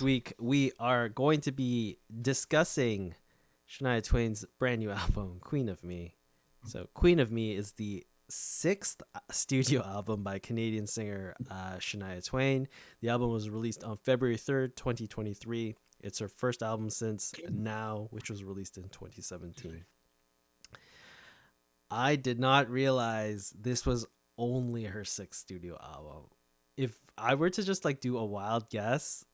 week we are going to be discussing Shania Twain's brand new album, Queen of Me. So, Queen of Me is the sixth studio album by Canadian singer Shania Twain. The album was released on February 3rd, 2023. It's her first album since Now, which was released in 2017. I did not realize this was only her sixth studio album. If I were to just like do a wild guess,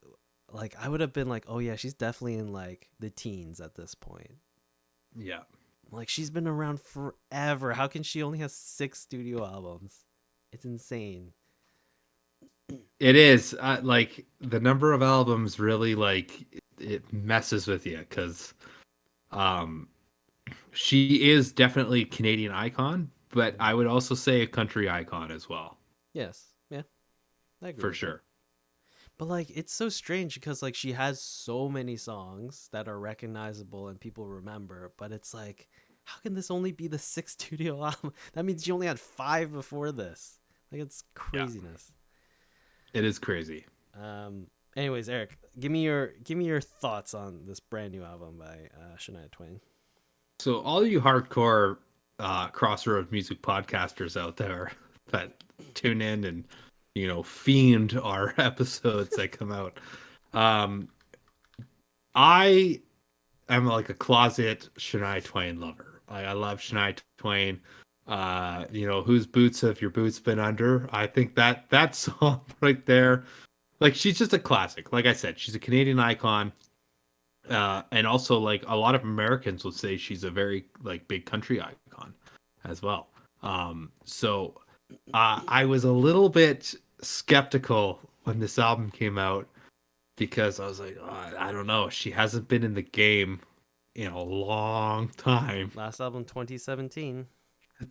like I would have been like, oh yeah, she's definitely in like the teens at this point. Yeah. Like she's been around forever. How can she only have six studio albums? It's insane. It is like the number of albums really like it messes with you because um she is definitely a Canadian icon, but I would also say a country icon as well, Yes, yeah, I agree for with that. sure. But like it's so strange because like she has so many songs that are recognizable and people remember, but it's like how can this only be the sixth studio album? That means she only had five before this. Like it's Yeah, craziness. it is crazy. Um anyways, Eric, give me your thoughts on this brand new album by Shania Twain. So all you hardcore Crossroads music podcasters out there that tune in and fiend our episodes that come out, um, I am like a closet Shania Twain lover. I love Shania Twain. Whose boots have your boots been under? I think that song right there, like she's just a classic. Like I said, she's a Canadian icon. And also like a lot of Americans would say she's a very like big country icon as well. So I was a little bit skeptical when this album came out because I was like, oh, I don't know, she hasn't been in the game in a long time. Last album 2017.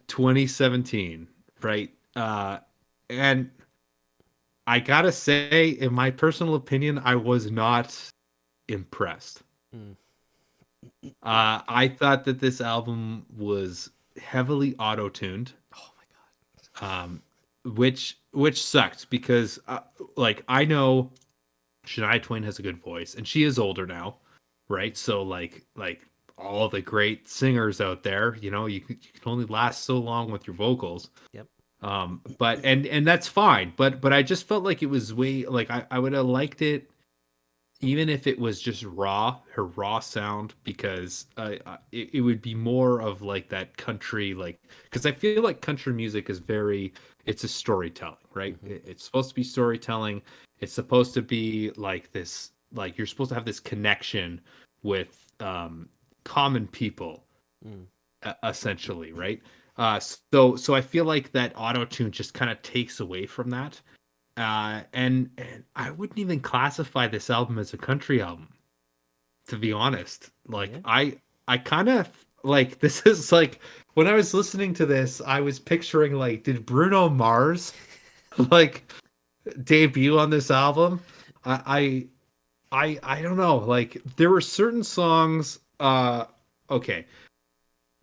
2017, right? And I gotta say, in my personal opinion, I was not impressed. Mm. I thought that this album was heavily auto-tuned, Oh my god. um, which sucked because like I know Shania Twain has a good voice, and she is older now, right? So like all the great singers out there, you can only last so long with your vocals. Yep. But and that's fine. But I just felt like it was way like I would have liked it even if it was just her raw sound, because it would be more of like that country, like, because I feel like country music is it's a storytelling, right? Mm-hmm. It's supposed to be storytelling. It's supposed to be like this, like you're supposed to have this connection with common people, Mm. essentially, right? So I feel like that auto tune just kind of takes away from that. And I wouldn't even classify this album as a country album, to be honest. Like Yeah. I kind of like this is like when I was listening to this, I was picturing like, did Bruno Mars like debut on this album? I don't know. Like there were certain songs. Okay,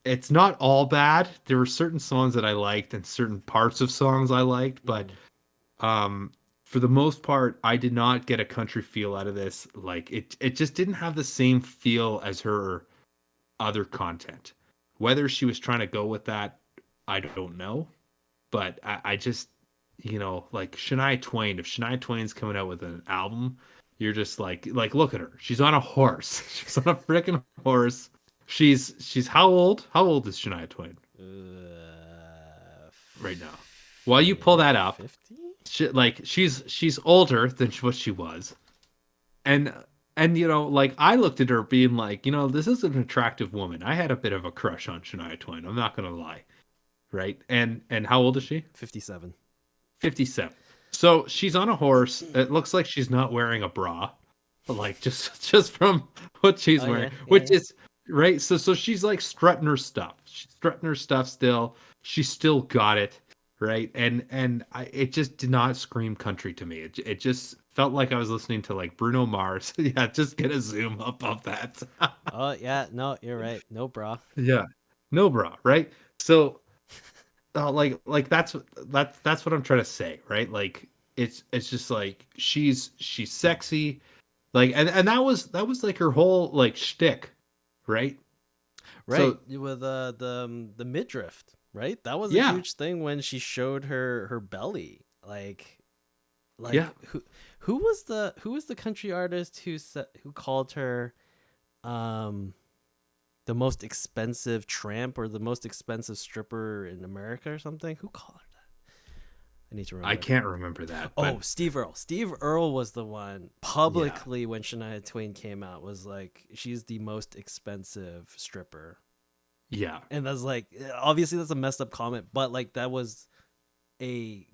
it's not all bad. There were certain songs that I liked and certain parts of songs I liked, but Mm. um, for the most part, I did not get a country feel out of this. Like it just didn't have the same feel as her other content. Whether she was trying to go with that, I don't know. But I just, like Shania Twain. If Shania Twain's coming out with an album, you're just like look at her. She's on a horse. She's on a freaking horse. She's how old? How old is Shania Twain right now? While you pull that up, 50? she's older than what she was, and like I looked at her being like, this is an attractive woman. I had a bit of a crush on Shania Twain. I'm not gonna lie, right? And how old is she? 57. 57. So she's on a horse. It looks like she's not wearing a bra, like just from what she's Oh wearing, yeah, yeah, which yeah. is right. So she's like strutting her stuff. She's strutting her stuff still. She still got it, right? It just did not scream country to me. It just felt like I was listening to like Bruno Mars. Yeah, just get a zoom up of that. Oh yeah, no, you're right. No bra. Yeah, no bra, right? So like that's what I'm trying to say, right? Like it's just like she's sexy. Like, and that was like her whole like shtick, right? Right, So with the midriff, right? That was a yeah, huge thing when she showed her belly. yeah. Who was the country artist who called her um the most expensive tramp or the most expensive stripper in America or something? Who called her that? I need to I remember. can't remember that, but Oh, Steve Earle. Steve Earle was the one yeah, publicly when Shania Twain came out was like she's the most expensive stripper. yeah, And that's like obviously that's a messed up comment, but like that was a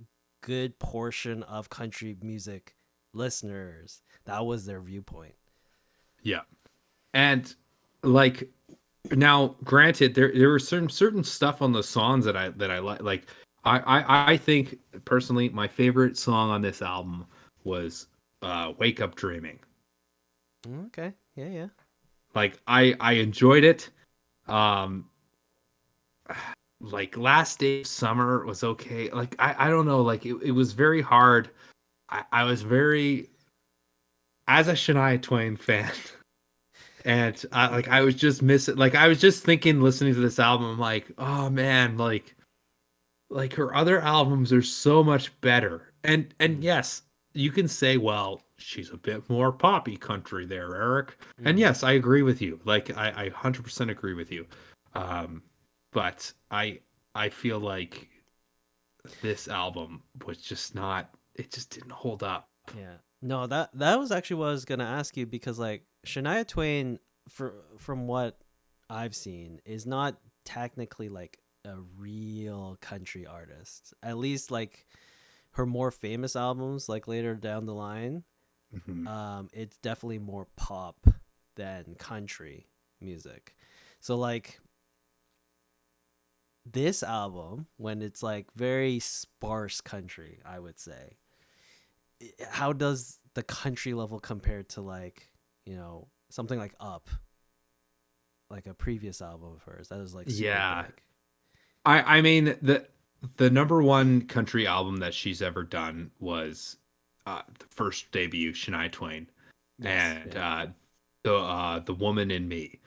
good portion of country music listeners. That was their viewpoint. yeah. And like now, granted, there were certain stuff on the songs that I like. Like I think personally, my favorite song on this album was "Wake Up Dreaming." Okay. Yeah, yeah. Like I enjoyed it. Um, like "Last Day of Summer" was okay. Like I don't know. Like it was very hard. I was very, as a Shania Twain fan. And I was just missing, like I was just thinking, listening to this album, I'm like, oh man, like her other albums are so much better. And Mm-hmm. yes, you can say, well, she's a bit more poppy country there, Eric. And Mm-hmm. yes, I agree with you. Like I 100% agree with you. Um, but I feel like this album was just not. It just didn't hold up. Yeah. No, that was actually what I was gonna ask you because like Shania Twain, from what I've seen, is not technically like a real country artist. At least like her more famous albums, like later down the line, Mhm. it's definitely more pop than country music. So like this album, when it's like very sparse country, I would say, how does the country level compare to like something like Up, like a previous album of hers that is like super Yeah, big? I mean the number one country album that she's ever done was the first debut, Shania Twain, Yes, and yeah. the Woman in Me.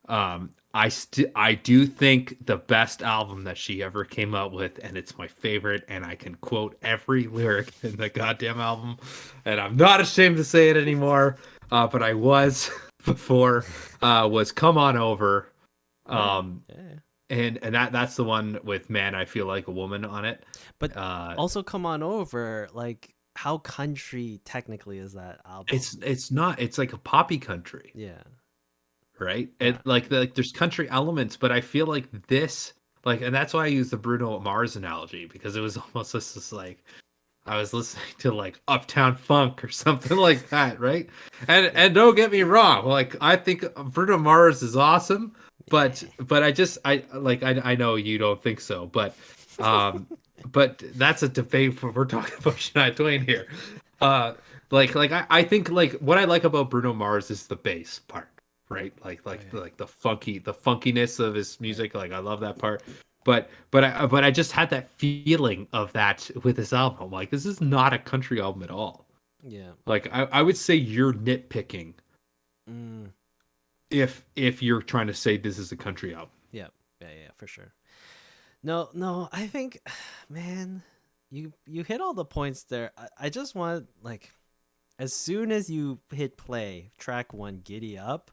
I do think the best album that she ever came out with, and it's my favorite, and I can quote every lyric in the goddamn album, and I'm not ashamed to say it anymore, but I was before, was "Come On Over." Yeah, Um, yeah. and that's the one with "Man, I Feel Like a Woman" on it. But Uh, also Come On Over, like how country technically is that album? it's not. It's like a poppy country, Yeah, right? And yeah. like there's country elements, but I feel like this, like, and that's why I use the Bruno Mars analogy, because it was almost just like I was listening to like Uptown Funk or something like that, right? Yeah. And don't get me wrong, like I think Bruno Mars is awesome, but I know you don't think so, um but that's a debate for, we're talking about Shania Twain here. Uh I think like what I like about Bruno Mars is the bass part, right? Okay. Like the funkiness of his Right. music. Like I love that part. But I just had that feeling of that with this album. Like this is not a country album at all. Yeah. Like I would say you're nitpicking Mm, if you're trying to say this is a country album. yeah. Yeah. Yeah. For sure. No. No. I think, man, you hit all the points there. I just want like as soon as you hit play, track one, Giddy Up,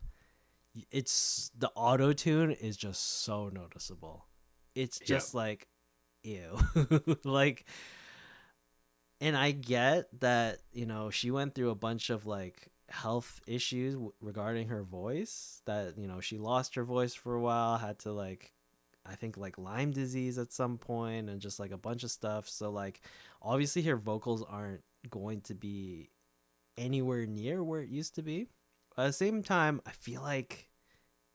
it's the auto tune is just so noticeable. It's Yeah. just like ew. Like, and I get that, she went through a bunch of like health issues regarding her voice, that, she lost her voice for a while, had to like, I think like Lyme disease at some point, and just like a bunch of stuff. So like obviously her vocals aren't going to be anywhere near where it used to be. But at the same time, I feel like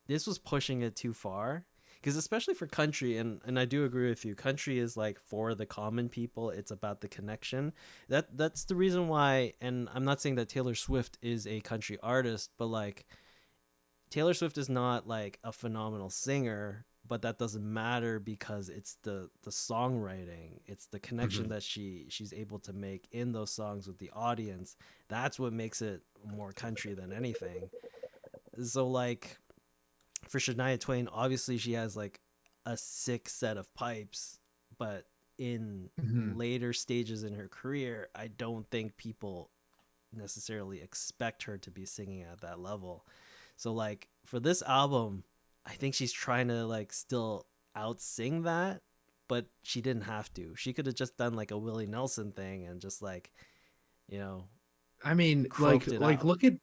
this was pushing it too far, because especially for country, and I do agree with you, country is like for the common people. It's about the connection. That's the reason why. And I'm not saying that Taylor Swift is a country artist, but like Taylor Swift is not like a phenomenal singer, but that doesn't matter because it's the songwriting, it's the connection Mhm. that she's able to make in those songs with the audience. That's what makes it more country than anything. So like for Shania Twain, obviously she has like a sick set of pipes, but in Mhm. later stages in her career, I don't think people necessarily expect her to be singing at that level. So like for this album, I think she's trying to like still out sing that, but she didn't have to. She could have just done like a Willie Nelson thing and just like, you know, I mean, croaked it out. look at,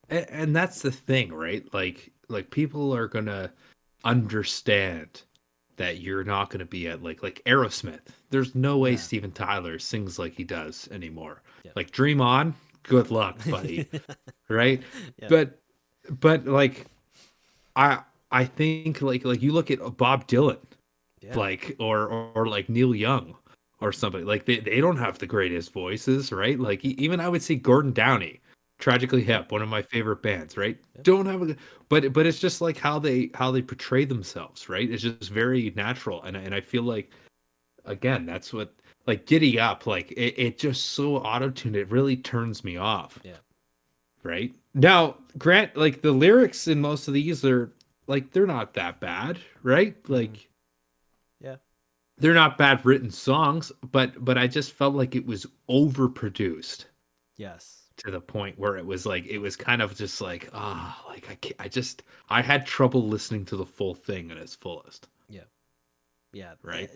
and that's the thing, right? Like people are gonna understand that you're not gonna be at like Aerosmith. There's no way Yeah. Steven Tyler sings like he does anymore. Yep. Like Dream On, good luck, buddy. Right? Yep. But like I I think like you look at Bob Dylan, Yeah. like or like Neil Young or somebody, like they don't have the greatest voices, right? Like even I would say Gordon Downey, Tragically Yep. Hip, one of my favorite bands, right? Yep. Don't have a, but it's just like how they portray themselves, right? It's just very natural, and I feel like again that's what, like Giddy Up, like it just so auto-tuned, it really turns me off, Yeah. right? Now grant, like the lyrics in most of these are like they're not that bad, right? Mm-hmm. Like Yeah. they're not bad written songs, but I just felt like it was overproduced Yes. to the point where it was like it was kind of just like like I can't, I had trouble listening to the full thing at its fullest, Yeah. Yeah. right?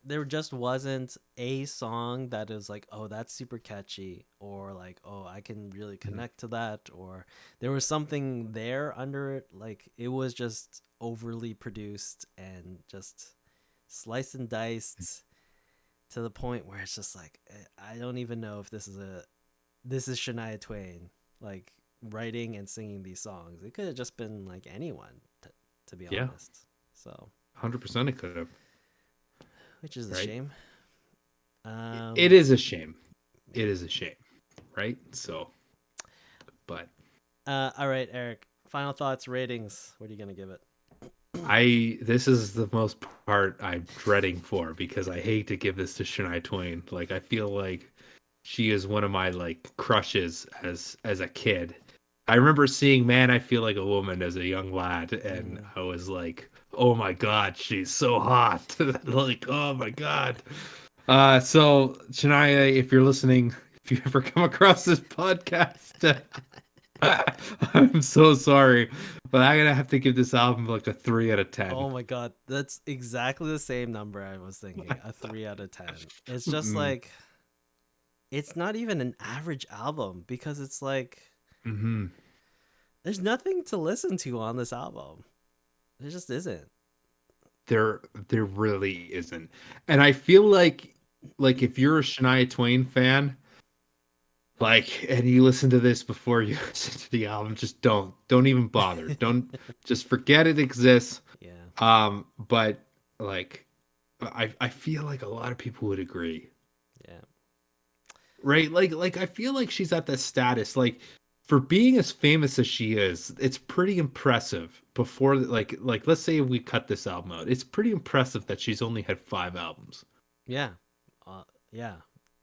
There just wasn't a song that is like, oh, that's super catchy, or like, oh, I can really Mhm. connect to that, or there was something there under it. Like it was just overly produced and just sliced and diced to the point where it's just like, I don't even know if this is Shania Twain like writing and singing these songs. It could have just been like anyone, to be Yeah, honest. So, 100% it could have, which is a right? shame. It Um, is a shame. yeah. It is a shame, right? So, but All right, Eric. Final thoughts, ratings. What are you gonna give it? I this is the most part I'm dreading for, because I hate to give this to Shania Twain. Like I feel like she is one of my like crushes as a kid. I remember seeing Man, I Feel Like a Woman as a young lad, and Mm, I was like, "Oh my god, she's so hot!" Like, "Oh my god." So Shania, if you're listening, if you ever come across this podcast, I'm so sorry, but I'm gonna have to give this album like a 3 out of 10. oh my god, that's exactly the same number I was thinking. A 3 out of 10. It's just Mm-mm. like it's not even an average album because it's like Mm-hmm. there's nothing to listen to on this album. There just isn't. There really isn't, and I feel like if you're a Shania Twain fan, like, and you listen to this before you listen to the album, just don't even bother. Don't, just forget it exists. Yeah. But like, I feel like a lot of people would agree, Yeah. right? Like I feel like she's at that status, like for being as famous as she is, it's pretty impressive. Before like let's say we cut this album out, it's pretty impressive that she's only had 5 albums. Yeah. Yeah.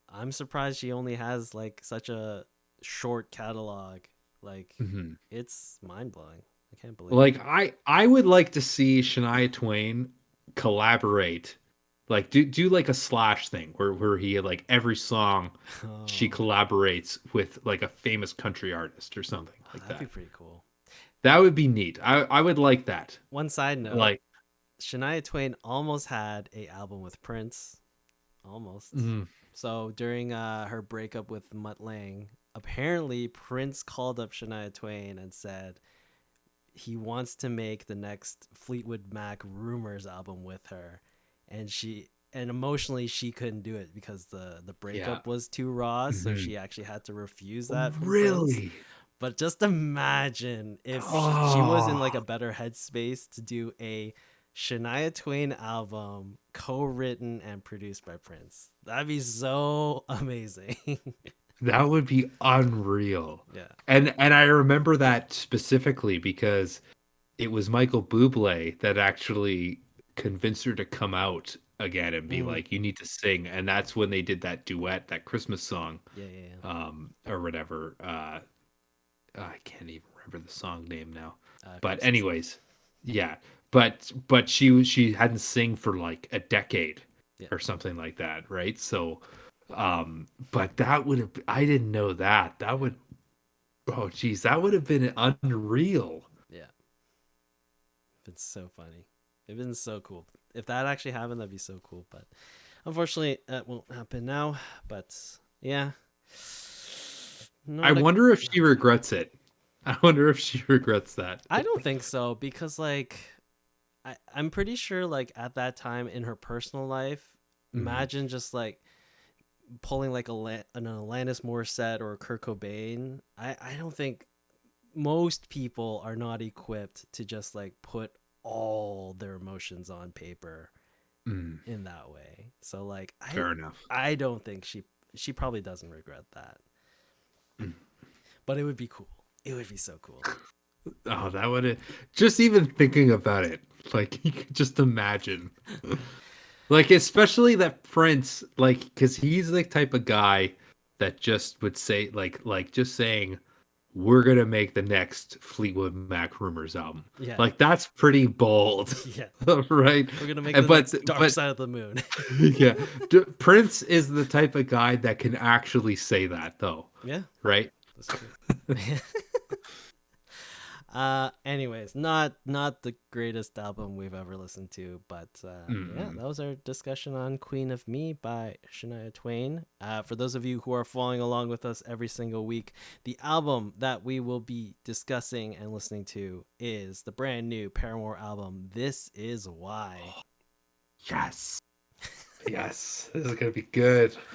I'm surprised she only has like such a short catalog. Like Mhm. it's mind blowing. I can't believe it. Like I would like to see Shania Twain collaborate, like do like a Slash thing where he, like every song she Oh, collaborates with like a famous country artist or something like that'd be that. pretty cool. That would be neat. I would like that. One side note, Like, Shania Twain almost had a album with Prince. Almost. mm, So during her breakup with Mutt Lang, apparently Prince called up Shania Twain and said he wants to make the next Fleetwood Mac Rumors album with her, and emotionally she couldn't do it because the yeah. breakup was too raw, so Mhm. she actually had to refuse that from Prince. Really? But just imagine if she was in Oh, like a better headspace to do a Shania Twain album co-written and produced by Prince. That'd be so amazing. that would be unreal. Yeah. And I remember that specifically because it was Michael Bublé that actually convinced her to come out again and be Mm. like, "You need to sing." And that's when they did that duet, that Christmas song, Yeah, yeah, yeah. or whatever. I can't even remember the song name now. But Christmas. anyways, yeah. But she hadn't sing for like a decade Yeah, or something like that, right? So but that would have, I didn't know that. That would, oh geez, that would have been unreal. yeah. It's so funny. It's been so cool. If that actually happened, that'd be so cool. But unfortunately, that won't happen now. But yeah, I not a wonder if not she a good one. regrets it. I wonder if she regrets that. I don't think so because like I'm pretty sure like at that time in her personal life, Mhm. imagine just like pulling like an Alanis Morissette or a Kurt Cobain. I don't think most people are not equipped to just like put all their emotions on paper Mm, in that way. So like fair enough. I don't think she probably doesn't regret that. Mm. But it would be cool. It would be so cool. Oh, that would have, just even thinking about it, like you could just imagine. Like especially that Prince, like because he's the type of guy that just would say like just saying we're gonna make the next Fleetwood Mac Rumors album. Yeah. Like that's pretty bold, Yeah. right? We're going to make And the next Dark but Side of the Moon. yeah, Prince is the type of guy that can actually say that though, Yeah, right? that's true. Anyways, not the greatest album we've ever listened to, but yeah, Mm. that was our discussion on Queen of Me by Shania Twain. For those of you who are following along with us every single week, the album that we will be discussing and listening to is the brand new Paramore album, This Is Why. Yes, yes, this is gonna be good.